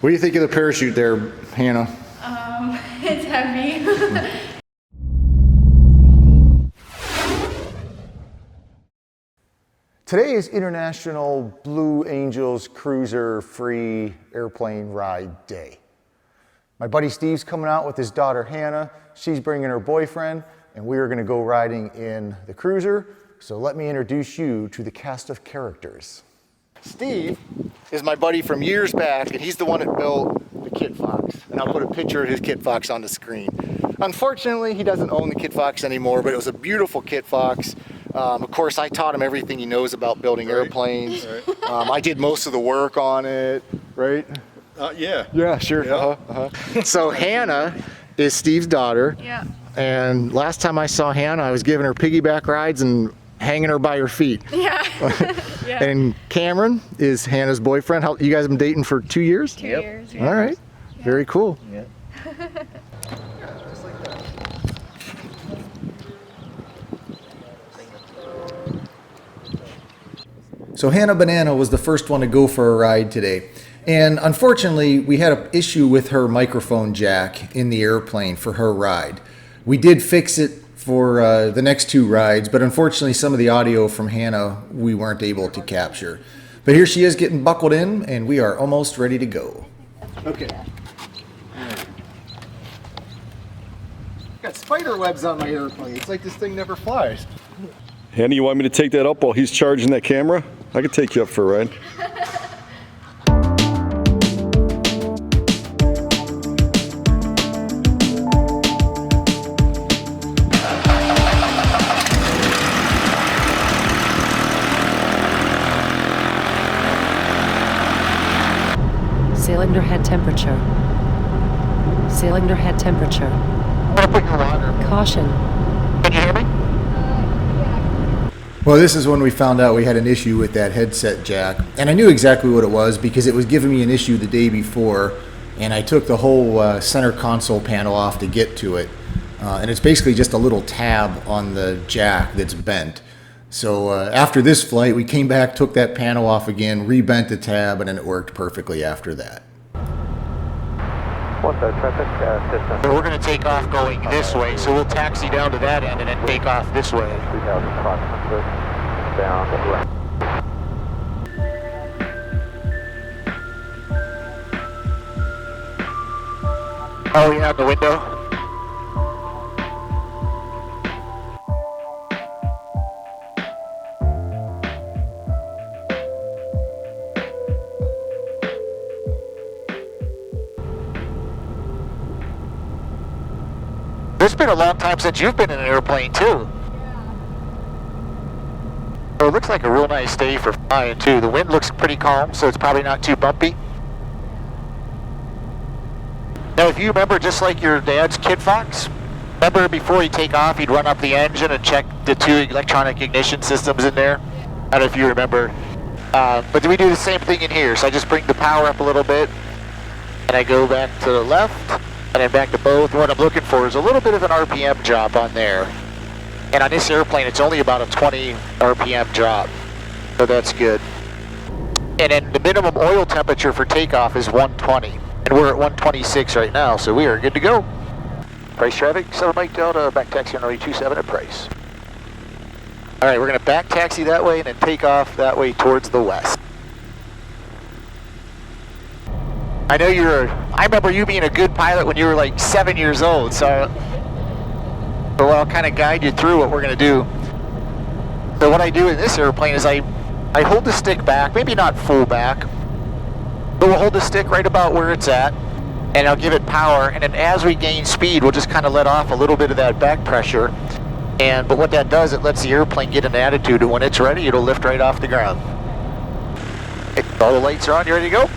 What do you think of the parachute there, Hannah? It's heavy. Today is International Blue Angels Cruzer Free Airplane Ride Day. My buddy Steve's coming out with his daughter Hannah. She's bringing her boyfriend, and we are going to go riding in the Cruzer. So let me introduce you to the cast of characters. Steve is my buddy from years back, and he's the one that built the Kitfox. And I'll put a picture of his Kitfox on the screen. Unfortunately, he doesn't own the Kitfox anymore, but it was a beautiful Kitfox. Of course, I taught him everything he knows about building airplanes. Right. I did most of the work on it, right? Yeah. Yeah, sure. Yeah. So Hanna is Steve's daughter. Yeah. And last time I saw Hanna, I was giving her piggyback rides and hanging her by her feet. Yeah. Yeah. And Cameron is Hannah's boyfriend. How, you guys have been dating for 2 years? 2 years. Yeah. All right. Yeah. Very cool. Yeah. So Hanna Banana was the first one to go for a ride today. And unfortunately, we had an issue with her microphone jack in the airplane for her ride. We did fix it for the next 2 rides, but unfortunately some of the audio from Hanna we weren't able to capture. But here she is getting buckled in, and we are almost ready to go. Okay. Got spider webs on my airplane. It's like this thing never flies. Hanny, you want me to take that up while he's charging that camera? I could take you up for a ride. Cylinder head temperature. Cylinder head temperature. I'm gonna put your water. Caution. Can you hear me? Well, this is when we found out we had an issue with that headset jack. And I knew exactly what it was because it was giving me an issue the day before. And I took the whole center console panel off to get to it. And it's basically just a little tab on the jack that's bent. So after this flight, we came back, took that panel off again, rebent the tab, and then it worked perfectly after that. What's our traffic system? So we're going to take off going this way, so we'll taxi down to that end and then take off this way. 3000 approximately down the left. Oh, yeah, out the window. It's been a long time since you've been in an airplane too. So it looks like a real nice day for flying too. The wind looks pretty calm, so it's probably not too bumpy. Now if you remember, just like your dad's Kitfox, remember before you take off he'd run up the engine and check the 2 electronic ignition systems in there? I don't know if you remember. But we do the same thing in here. So I just bring the power up a little bit and I go back to the left and then back to both. What I'm looking for is a little bit of an RPM drop on there. And on this airplane, it's only about a 20 RPM drop. So that's good. And then the minimum oil temperature for takeoff is 120. And we're at 126 right now, so we are good to go. Price traffic, 7 Mike Delta, back taxi on runway 27 at Price. All right, we're gonna back taxi that way and then take off that way towards the west. I know I remember you being a good pilot when you were like 7 years old, so I'll kind of guide you through what we're gonna do. So what I do in this airplane is I hold the stick back, maybe not full back, but we'll hold the stick right about where it's at, and I'll give it power, and then as we gain speed, we'll just kind of let off a little bit of that back pressure, but what that does, it lets the airplane get an attitude, and when it's ready, it'll lift right off the ground. All the lights are on, you ready to go?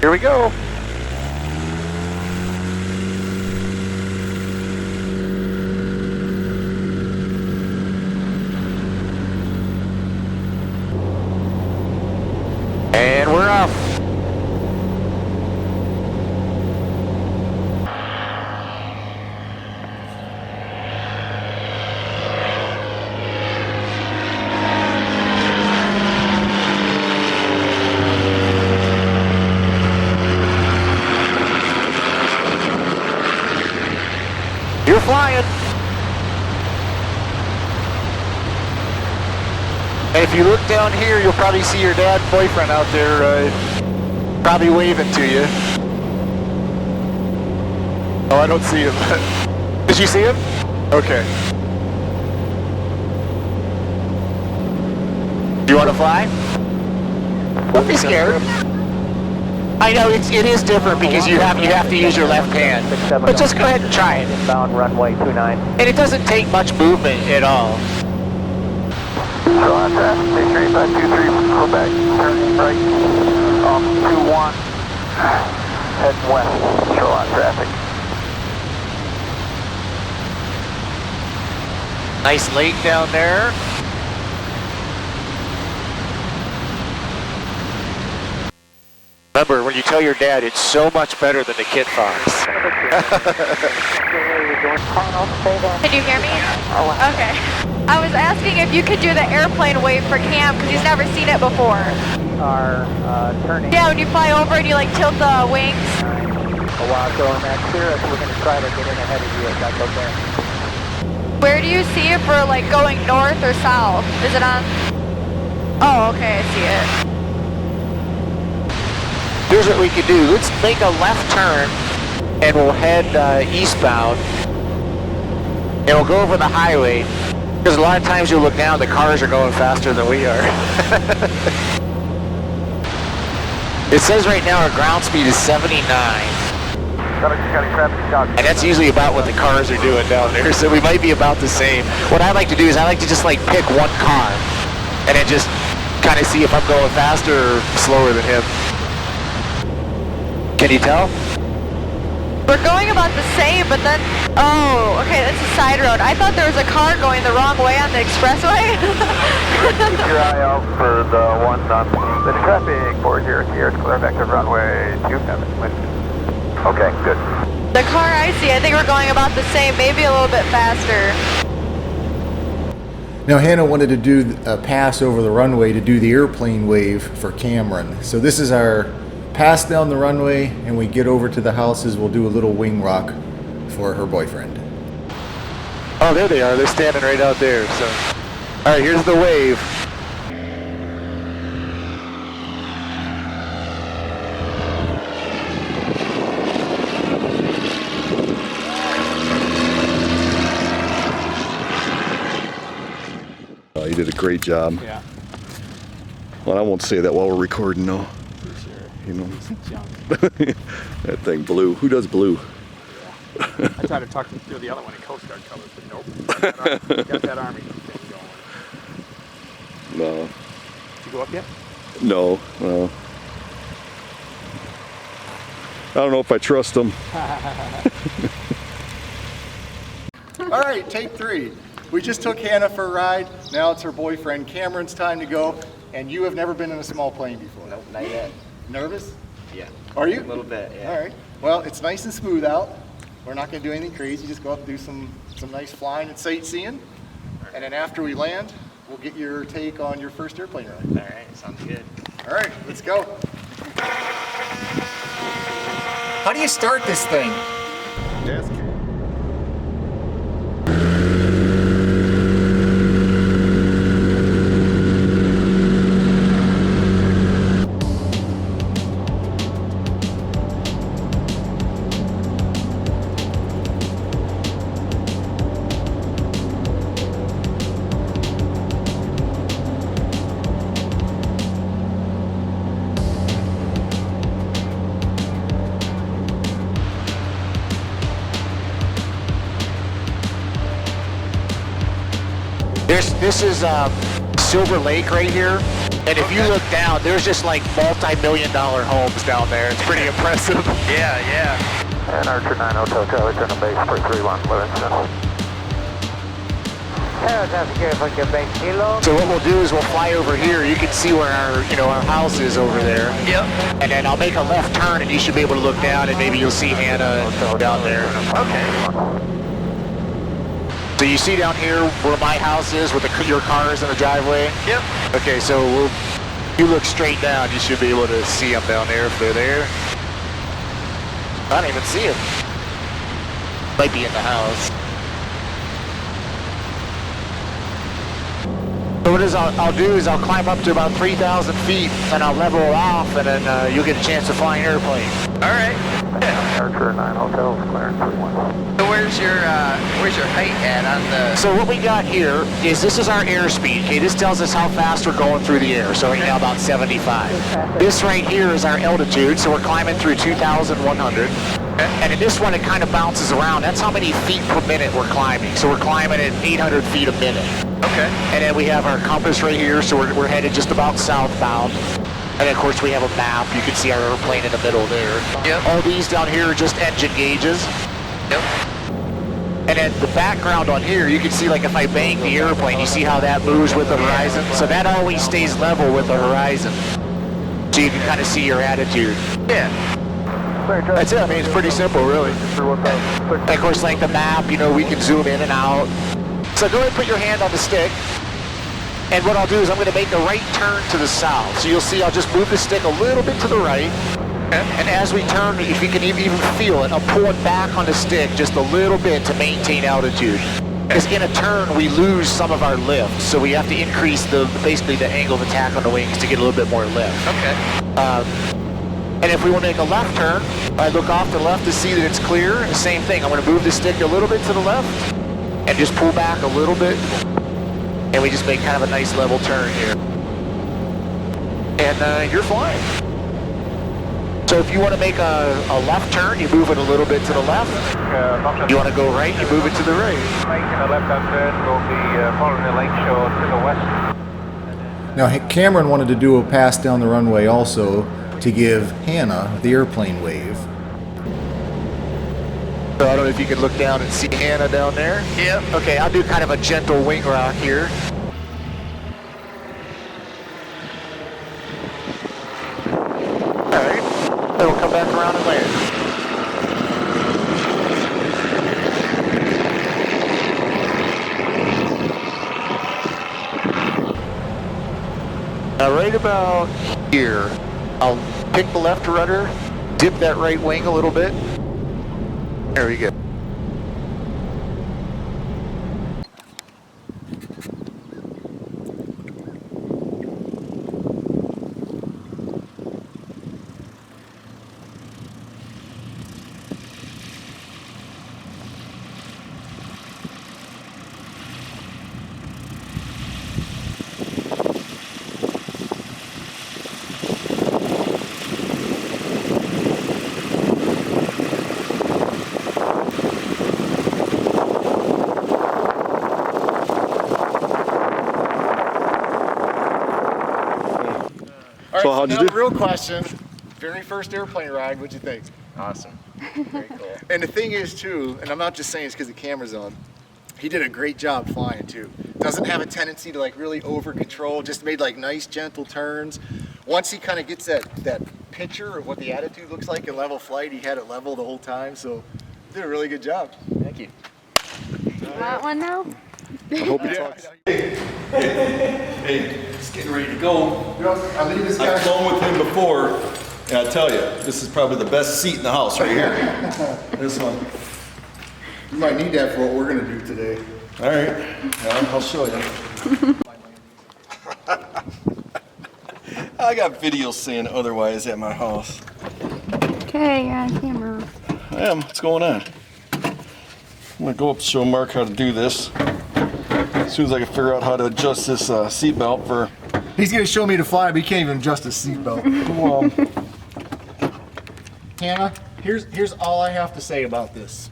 Here we go. And we're off. trying. And if you look down here, you'll probably see your dad and boyfriend out there probably waving to you. Oh, I don't see him. Did you see him? Okay. Do you want to fly? Don't be scared. I know it is different because you have to use your left hand. But just go ahead and try it. Inbound runway 29. And it doesn't take much movement at all. Roger, traffic, station 8523, go back, turning right, 21, heading west, show on traffic. Nice lake down there. Remember, when you tell your dad, it's so much better than the Kitfox. Can you hear me? Okay. I was asking if you could do the airplane wave for Cam because he's never seen it before. Are turning. Yeah, when you fly over and you like tilt the wings. A while going back here, so we're going to try to get in ahead of you if that's okay. Where do you see it for like going north or south? Is it on? Oh, okay, I see it. Here's what we can do. Let's make a left turn and we'll head eastbound. And we'll go over the highway. Because a lot of times you'll look down, the cars are going faster than we are. It says right now our ground speed is 79. And that's usually about what the cars are doing down there, so we might be about the same. What I like to do is I like to just like pick one car and then just kind of see if I'm going faster or slower than him. Can you tell? We're going about the same, but then, oh, okay, that's a side road. I thought there was a car going the wrong way on the expressway. Keep your eye out for the one on the traffic 40 here, clear back to runway 27. Okay, good. The car I see, I think we're going about the same, maybe a little bit faster. Now Hannah wanted to do a pass over the runway to do the airplane wave for Cameron. So this is our pass down the runway, and we get over to the houses, we'll do a little wing rock for her boyfriend. Oh, there they are. They're standing right out there. So, all right, here's the wave. You did a great job. Yeah. Well, I won't say that while we're recording, no. For sure. You know, Junk. that thing blue. Who does blue? I tried to talk to the other one in Coast Guard colors, but nope. Got that Army thing going. No. Did you go up yet? No. No. I don't know if I trust them. All right, take 3. We just took Hannah for a ride. Now it's her boyfriend Cameron's time to go. And you have never been in a small plane before. Nope, not yet. Nervous? Yeah. Are you? A little bit, yeah. All right. Well, it's nice and smooth out. We're not going to do anything crazy. Just go up and do some nice flying and sightseeing. And then after we land, we'll get your take on your first airplane ride. All right, sounds good. All right, let's go. How do you start this thing? Yes. This is Silver Lake right here. And if you look down, there's just like multi-million-dollar homes down there. It's pretty impressive. Yeah, yeah. And Archer 9 Hotel Charlie, turn to base for 31 Livingston. So what we'll do is we'll fly over here. You can see where our house is over there. Yep. And then I'll make a left turn, and you should be able to look down, and maybe you'll see Hanna down there. Okay. So you see down here where my house is with your cars in the driveway? Yep. Okay, so you look straight down, you should be able to see them down there if they're there. I don't even see them. Might be in the house. what I'll do is I'll climb up to about 3,000 feet and I'll level off, and then you'll get a chance to fly an airplane. All right. Yeah. Archer 9 hotels, clearance 31. So where's your height at on the? So what we got here is this is our airspeed. Okay, this tells us how fast we're going through the air. So right now about 75. This right here is our altitude. So we're climbing through 2,100. And in this one, it kind of bounces around. That's how many feet per minute we're climbing. So we're climbing at 800 feet a minute. Okay. And then we have our compass right here. So we're headed just about southbound. And then, of course, we have a map. You can see our airplane in the middle there. Yep. All these down here are just engine gauges. Yep. And then the background on here, you can see, like, if I bang the airplane, you see how that moves with the horizon? So that always stays level with the horizon. So you can kind of see your attitude. Yeah. That's it. I mean, it's pretty simple, really. And of course, like the map, you know, we can zoom in and out. So go ahead and put your hand on the stick. And what I'll do is I'm going to make a right turn to the south. So you'll see I'll just move the stick a little bit to the right. And as we turn, if you can even feel it, I'll pull it back on the stick just a little bit to maintain altitude. Because in a turn, we lose some of our lift. So we have to increase basically the angle of attack on the wings to get a little bit more lift. Okay. And if we want to make a left turn, I look off to the left to see that it's clear. And the same thing, I'm going to move the stick a little bit to the left and just pull back a little bit. And we just make kind of a nice level turn here. And you're flying. So if you want to make a left turn, you move it a little bit to the left. You want to go right, you move it to the right. Making a left-hand turn, we'll be following the lake shore to the west. Now, Cameron wanted to do a pass down the runway also to give Hanna the airplane wave. So I don't know if you can look down and see Hanna down there. Yep. Okay, I'll do kind of a gentle wing rock here. All right, then we'll come back around and land. Now right about here, I'll pick the left rudder, dip that right wing a little bit. There we go. So how'd you do? Real question. Very first airplane ride, what'd you think? Awesome. Very cool. And the thing is too, and I'm not just saying it's because the camera's on, he did a great job flying too. Doesn't have a tendency to like really over control, just made like nice gentle turns. Once he kind of gets that picture of what the attitude looks like in level flight, he had it level the whole time, so did a really good job. Thank you. Want one now? I hope he talks. Hey, it's getting ready to go. I leave this I've guy. flown with him before, and I tell you, this is probably the best seat in the house right here. This one. You might need that for what we're gonna do today. All right, yeah, I'll show you. I got videos saying otherwise at my house. Okay, you're on camera. I am. What's going on? I'm gonna go up and show Mark how to do this. As soon as I can figure out how to adjust this seatbelt for. He's gonna show me to fly, but he can't even adjust his seatbelt. Hanna, here's all I have to say about this.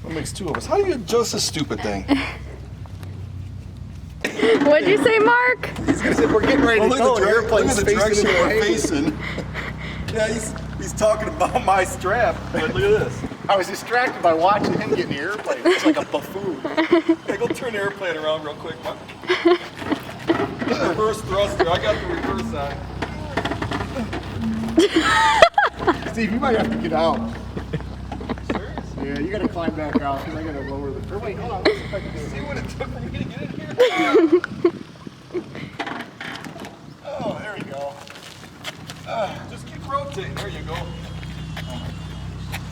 What makes two of us? How do you adjust this stupid thing? What'd you say, Mark? He's gonna say we're getting ready to go. The airplane's look at the direction facing we're away. facing. Yeah, he's talking about my strap, but look at this. I was distracted by watching him get in the airplane. It's like a buffoon. Hey, go turn the airplane around real quick, Mark. Reverse thruster. I got the reverse on. Steve, you might have to get out. Serious? Yeah, you gotta climb back out because I gotta lower the. Or wait, hold on. Let's see if I can do it. See what it took for me to get in here? Oh, there we go. Just keep rotating. There you go.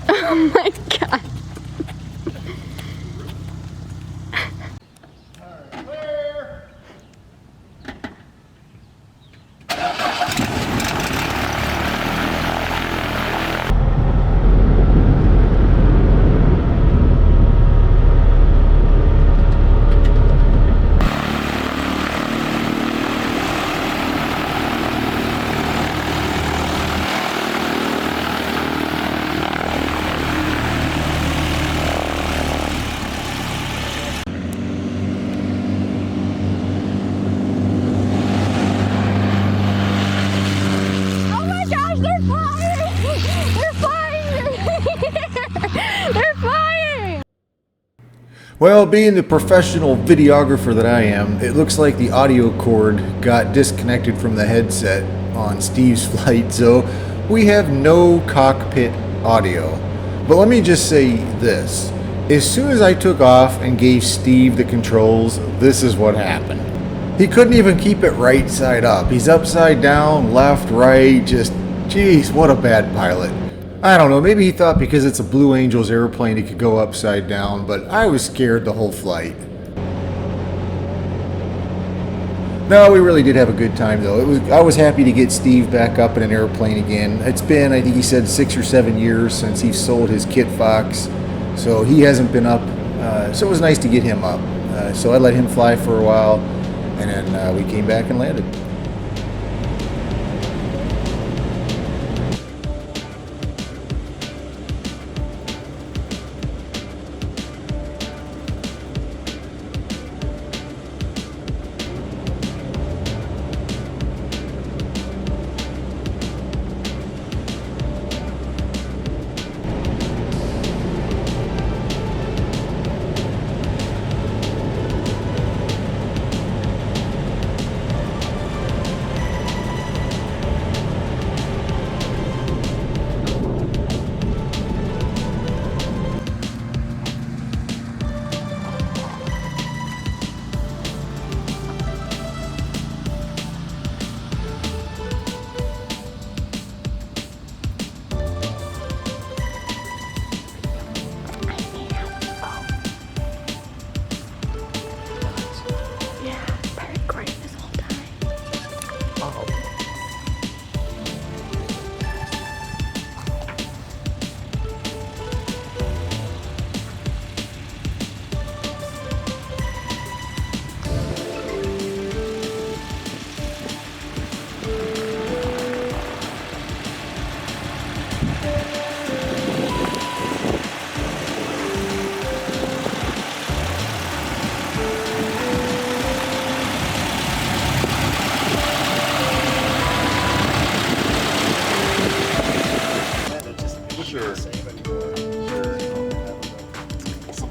Oh my god. They're flying! They're flying! Well, being the professional videographer that I am, it looks like the audio cord got disconnected from the headset on Steve's flight, so we have no cockpit audio. But let me just say this. As soon as I took off and gave Steve the controls, this is what happened. He couldn't even keep it right side up. He's upside down, left, right, just, geez, what a bad pilot. I don't know, maybe he thought because it's a Blue Angels airplane he could go upside down, but I was scared the whole flight. No, we really did have a good time though. I was happy to get Steve back up in an airplane again. It's been, I think he said 6 or 7 years since he sold his Kitfox, so he hasn't been up. So it was nice to get him up. So I let him fly for a while, and then we came back and landed.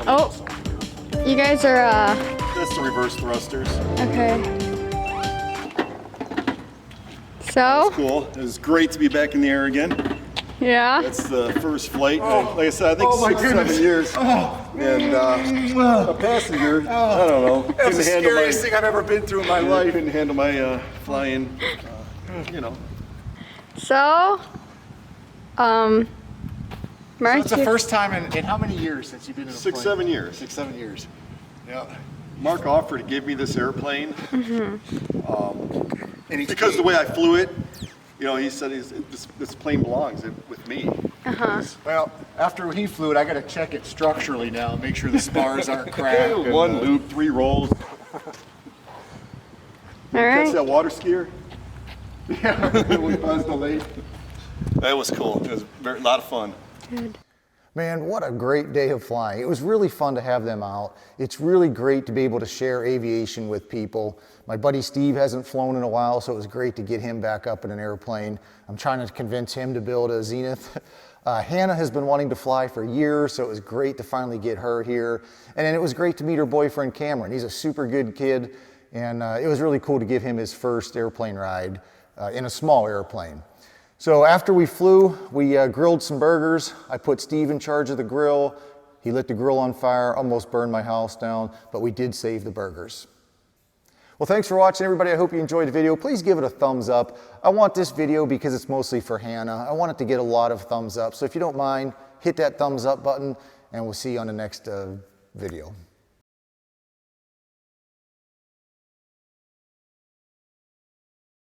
Oh, you guys are, That's the reverse thrusters. okay. So? Cool. It was great to be back in the air again. Yeah. That's the first flight. Like I said, I think 6 or 7 years. And a passenger, I don't know. That's the scariest thing I've ever been through in my life. Couldn't handle my flying, you know. So, Mark, That's the first time in how many years since you've been in a 6, plane? 7 years. 6, 7 years. Yeah. Mark offered to give me this airplane. And because the way I flew it, you know, he said this plane belongs with me. Well, after he flew it, I got to check it structurally now, make sure the spars aren't cracked. One loop, 3 rolls. All right. Catch that water skier? Yeah, we buzzed the lake. That was cool. It was a lot of fun. Good. Man, what a great day of flying. It was really fun to have them out. It's really great to be able to share aviation with people. My buddy Steve hasn't flown in a while, so it was great to get him back up in an airplane. I'm trying to convince him to build a Zenith. Hanna has been wanting to fly for years, so it was great to finally get her here. And then it was great to meet her boyfriend Cameron. He's a super good kid, and it was really cool to give him his first airplane ride in a small airplane. So after we flew, we grilled some burgers. I put Steve in charge of the grill. He lit the grill on fire, almost burned my house down, but we did save the burgers. Well, thanks for watching, everybody. I hope you enjoyed the video. Please give it a thumbs up. I want this video, because it's mostly for Hanna, I want it to get a lot of thumbs up. So if you don't mind, hit that thumbs up button, and we'll see you on the next video.